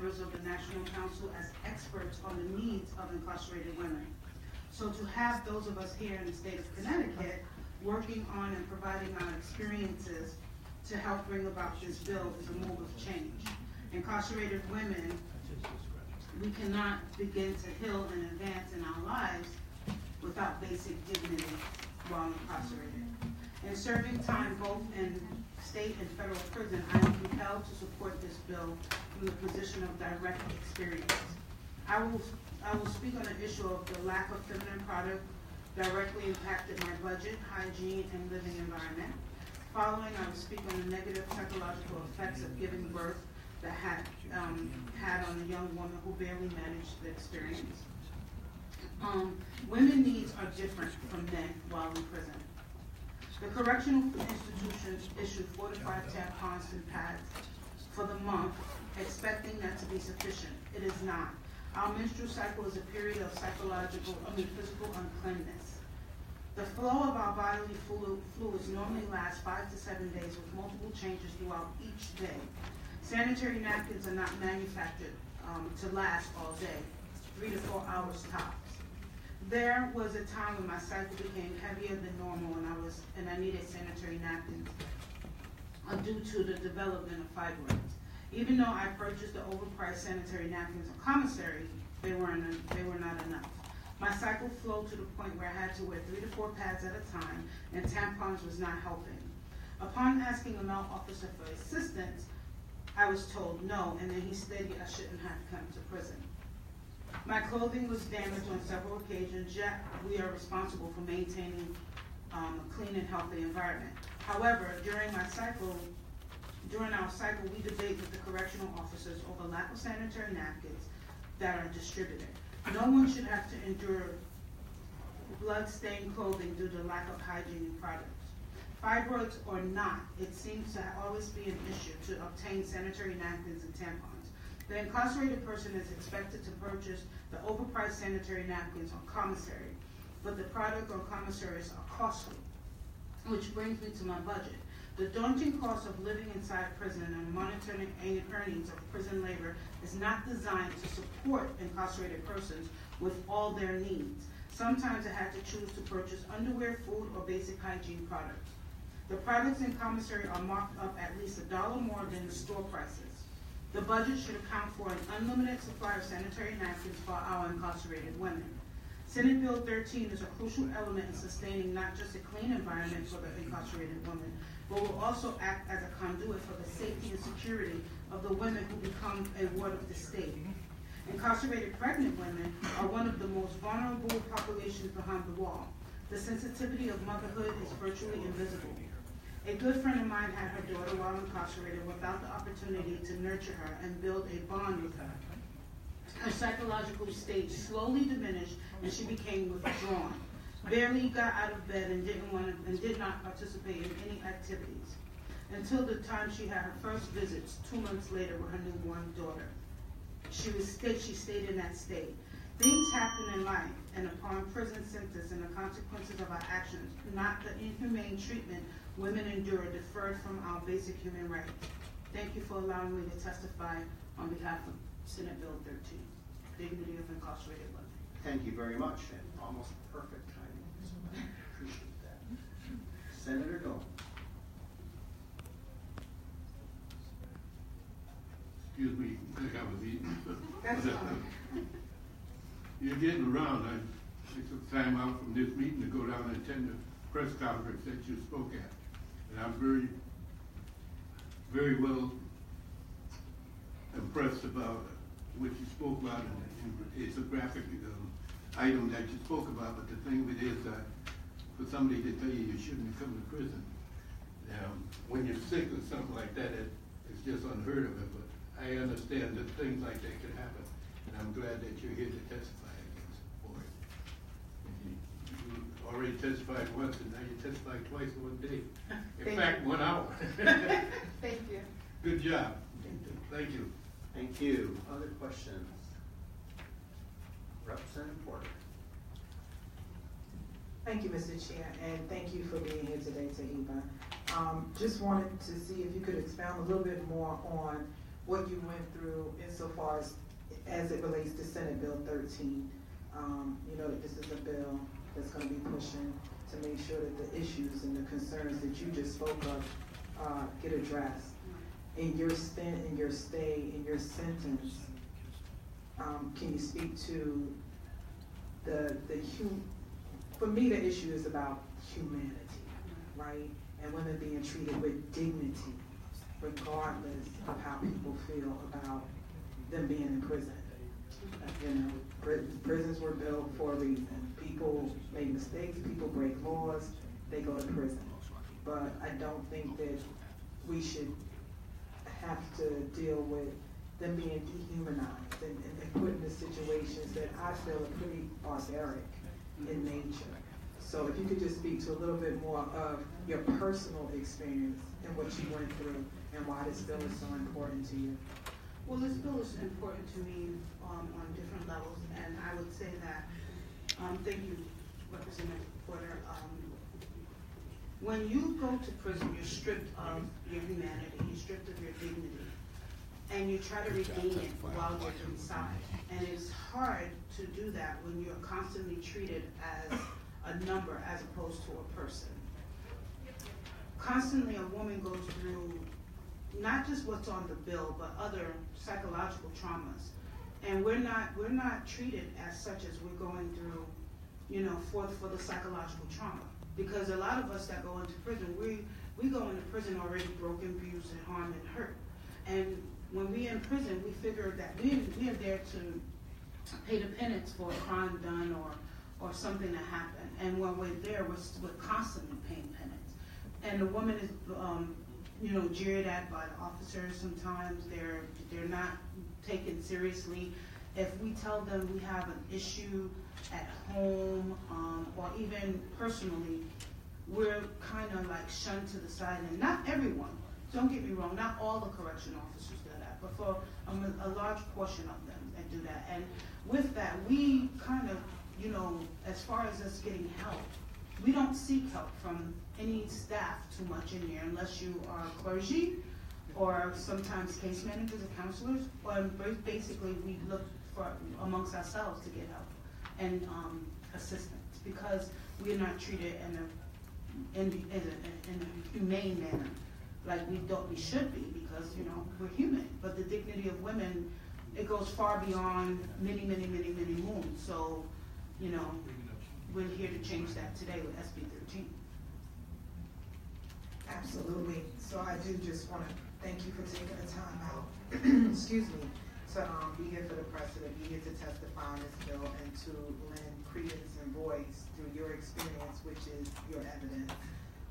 members of the National Council as experts on the needs of incarcerated women. So to have those of us here in the state of Connecticut working on and providing our experiences to help bring about this bill is a move of change. Incarcerated women, we cannot begin to heal and advance in our lives without basic dignity while incarcerated. In serving time both in state and federal prison, I am compelled to support this bill from the position of direct experience. I will speak on the issue of the lack of feminine product directly impacted my budget, hygiene, and living environment. Following, I will speak on the negative psychological effects of giving birth that had on a young woman who barely managed the experience. Women's needs are different from men while in prison. The correctional institutions issued 4 to 5 tampons and pads for the month, expecting that to be sufficient. It is not. Our menstrual cycle is a period of physical uncleanness. The flow of our bodily fluids normally lasts 5 to 7 days with multiple changes throughout each day. Sanitary napkins are not manufactured to last all day, 3 to 4 hours tops. There was a time when my cycle became heavier than normal and I needed sanitary napkins due to the development of fibroids. Even though I purchased the overpriced sanitary napkins on commissary, they were not enough. My cycle flowed to the point where I had to wear 3 to 4 pads at a time, and tampons was not helping. Upon asking a male officer for assistance, I was told no, and then he stated I shouldn't have come to prison. My clothing was damaged on several occasions, yet we are responsible for maintaining a clean and healthy environment. However, during our cycle, we debate with the correctional officers over lack of sanitary napkins that are distributed. No one should have to endure blood-stained clothing due to lack of hygiene products. Fibroids or not, it seems to always be an issue to obtain sanitary napkins and tampons. The incarcerated person is expected to purchase the overpriced sanitary napkins on commissary, but the product on commissaries are costly, which brings me to my budget. The daunting cost of living inside prison and monitoring earnings of prison labor is not designed to support incarcerated persons with all their needs. Sometimes I had to choose to purchase underwear, food, or basic hygiene products. The products in commissary are marked up at least $1 more than the store prices. The budget should account for an unlimited supply of sanitary napkins for our incarcerated women. Senate Bill 13 is a crucial element in sustaining not just a clean environment for the incarcerated women, but will also act as a conduit for the safety and security of the women who become a ward of the state. Incarcerated pregnant women are one of the most vulnerable populations behind the wall. The sensitivity of motherhood is virtually invisible. A good friend of mine had her daughter while incarcerated without the opportunity to nurture her and build a bond with her. Her psychological state slowly diminished and she became withdrawn. Barely got out of bed and did not participate in any activities until the time she had her first visits 2 months later with her newborn daughter. She stayed in that state. Things happen in life, and upon prison sentence and the consequences of our actions, not the inhumane treatment women endure, deferred from our basic human rights. Thank you for allowing me to testify on behalf of Senate Bill 13, Dignity of Incarcerated Women. Thank you very much, and almost perfect timing. I appreciate that. Senator Gomes. Excuse me, I think I was eating. That's fine. You're getting around. I took time out from this meeting to go down and attend the press conference that you spoke at. And I'm very, very well impressed about what you spoke about. And it's a graphic item that you spoke about, but the thing of it is that for somebody to tell you shouldn't come to prison, when you're sick or something like that, it's just unheard of it. But I understand that things like that could happen, and I'm glad that you're here to testify against for it. You already testified once, and now you testified twice in one day. In fact, 1 hour. Thank you. Good job. Thank you. Thank you. Other questions? Representative Porter. Thank you, Mr. Chair, and thank you for being here today, Tahiba. Just wanted to see if you could expound a little bit more on what you went through insofar as it relates to Senate Bill 13. You know that this is a bill that's going to be pushing to make sure that the issues and the concerns that you just spoke of get addressed. In your stint, in your stay, in your sentence, can you speak to for me the issue is about humanity, right? And women being treated with dignity, regardless of how people feel about them being in prison. You know, prisons were built for a reason. People make mistakes, people break laws, they go to prison. But I don't think that we should have to deal with them being dehumanized and put into situations that I feel are pretty barbaric in nature. So if you could just speak to a little bit more of your personal experience and what you went through and why this bill is so important to you. Well, this bill is important to me on different levels, and I would say that, thank you, Representative Porter. When you go to prison, you're stripped of your humanity, you're stripped of your dignity, and you try to regain it while you're inside. And it's hard to do that when you're constantly treated as a number as opposed to a person. Constantly a woman goes through not just what's on the bill, but other psychological traumas. And we're not treated as such as we're going through, you know, for the psychological trauma. Because a lot of us that go into prison, we go into prison already broken, abused, and harmed and hurt. And when we're in prison, we figure that we are there to pay the penance for a crime done or something that happened. And when we're there, we're constantly paying penance. And the woman is, you know, jeered at by the officers sometimes. They're not taken seriously. If we tell them we have an issue at home or even personally, we're kind of like shunned to the side. And not everyone, don't get me wrong, not all the correction officers do that, but for a large portion of them that do that. And with that, we kind of, you know, as far as us getting help, we don't seek help from any staff too much in here unless you are clergy or sometimes case managers or counselors, or basically we look for amongst ourselves to get help and assistance, because we are not treated in a humane manner like we should be, because, you know, we're human. But the dignity of women, it goes far beyond many moons. So, you know, we're here to change that today with SB13. Absolutely. So I do just want to thank you for taking the time out, excuse me, to be here for the president, be here to testify on this bill, and to lend credence and voice through your experience, which is your evidence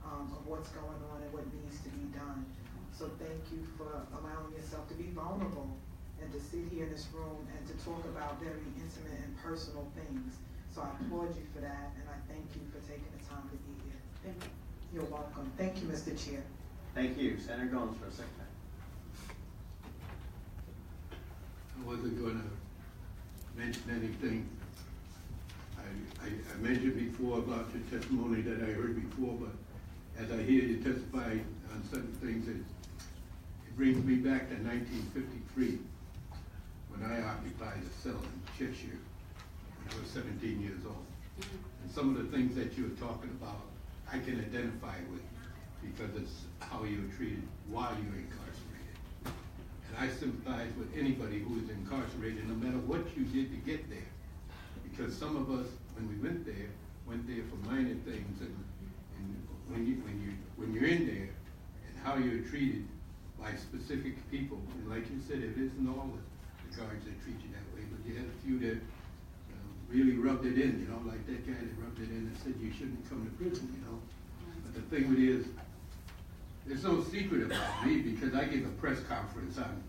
of what's going on and what needs to be done. So thank you for allowing yourself to be vulnerable and to sit here in this room and to talk about very intimate and personal things. So I applaud you for that, and I thank you for taking the time to be here. Thank you. You're welcome. Thank you, Mr. Chair. Thank you. Senator Gomes for a second. I wasn't going to mention anything. I mentioned before about the testimony that I heard before, but as I hear you testify on certain things, it brings me back to 1953 when I occupied a cell in Cheshire when I was 17 years old. And some of the things that you were talking about, I can identify with, because it's how you were treated while you were incarcerated. And I sympathize with anybody who is incarcerated, no matter what you did to get there. Because some of us, when we went there for minor things, and when you're in there, and how you're treated by specific people, and like you said, it isn't all the guards that treat you that way, but you had a few that really rubbed it in, you know, like that guy that rubbed it in and said you shouldn't come to prison, you know. But the thing with it is, there's no secret about me, because I give a press conference on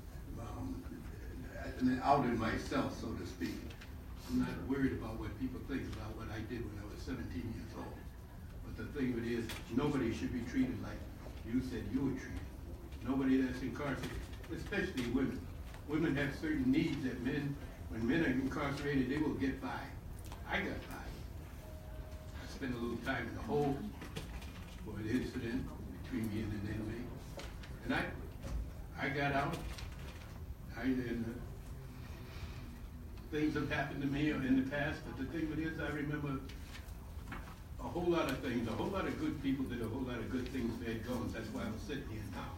out in myself, so to speak. I'm not worried about what people think about what I did when I was 17 years old. But the thing with it is, nobody should be treated like you said you were treated. Nobody that's incarcerated, especially women. Women have certain needs that men, when men are incarcerated, they will get by. I got by. I spent a little time in the hole for an incident between me and an inmate. And I got out, Things have happened to me in the past, but the thing with it is, I remember a whole lot of things, a whole lot of good people did a whole lot of good things for Ed Gomes. That's why I'm sitting here now.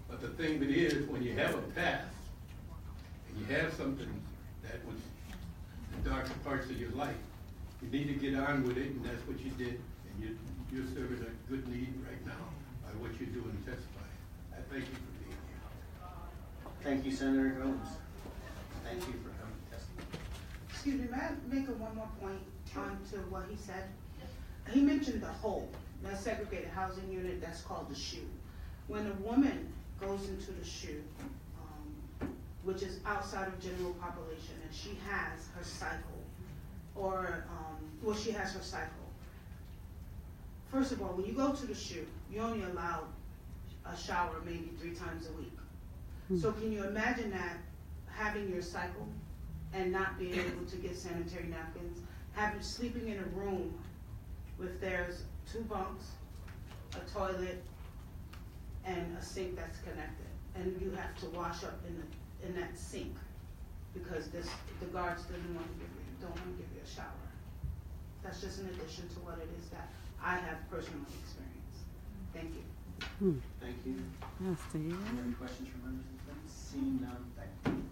But the thing with it is, when you have a past, and you have something that was the darker parts of your life, you need to get on with it, and that's what you did. And you're serving a good need right now by what you're doing and testifying. I thank you for being here. Thank you, Senator Gomes. Thank you for coming to testify. Excuse me, may I make one more point on to what he said? He mentioned the whole, that segregated housing unit that's called the SHU. When a woman goes into the SHU, which is outside of general population, and she has her cycle, or, she has her cycle. First of all, when you go to the SHU, you're only allowed a shower maybe 3 times a week. So can you imagine that, having your cycle and not being able to get sanitary napkins, sleeping in a room with there's 2 bunks, a toilet, and a sink that's connected, and you have to wash up in that sink because the guards don't want to give you a shower. That's just an addition to what it is that I have personally experienced. Thank you. Thank you. Yes, dear. Any questions from members of the committee? Seeing none, thank you.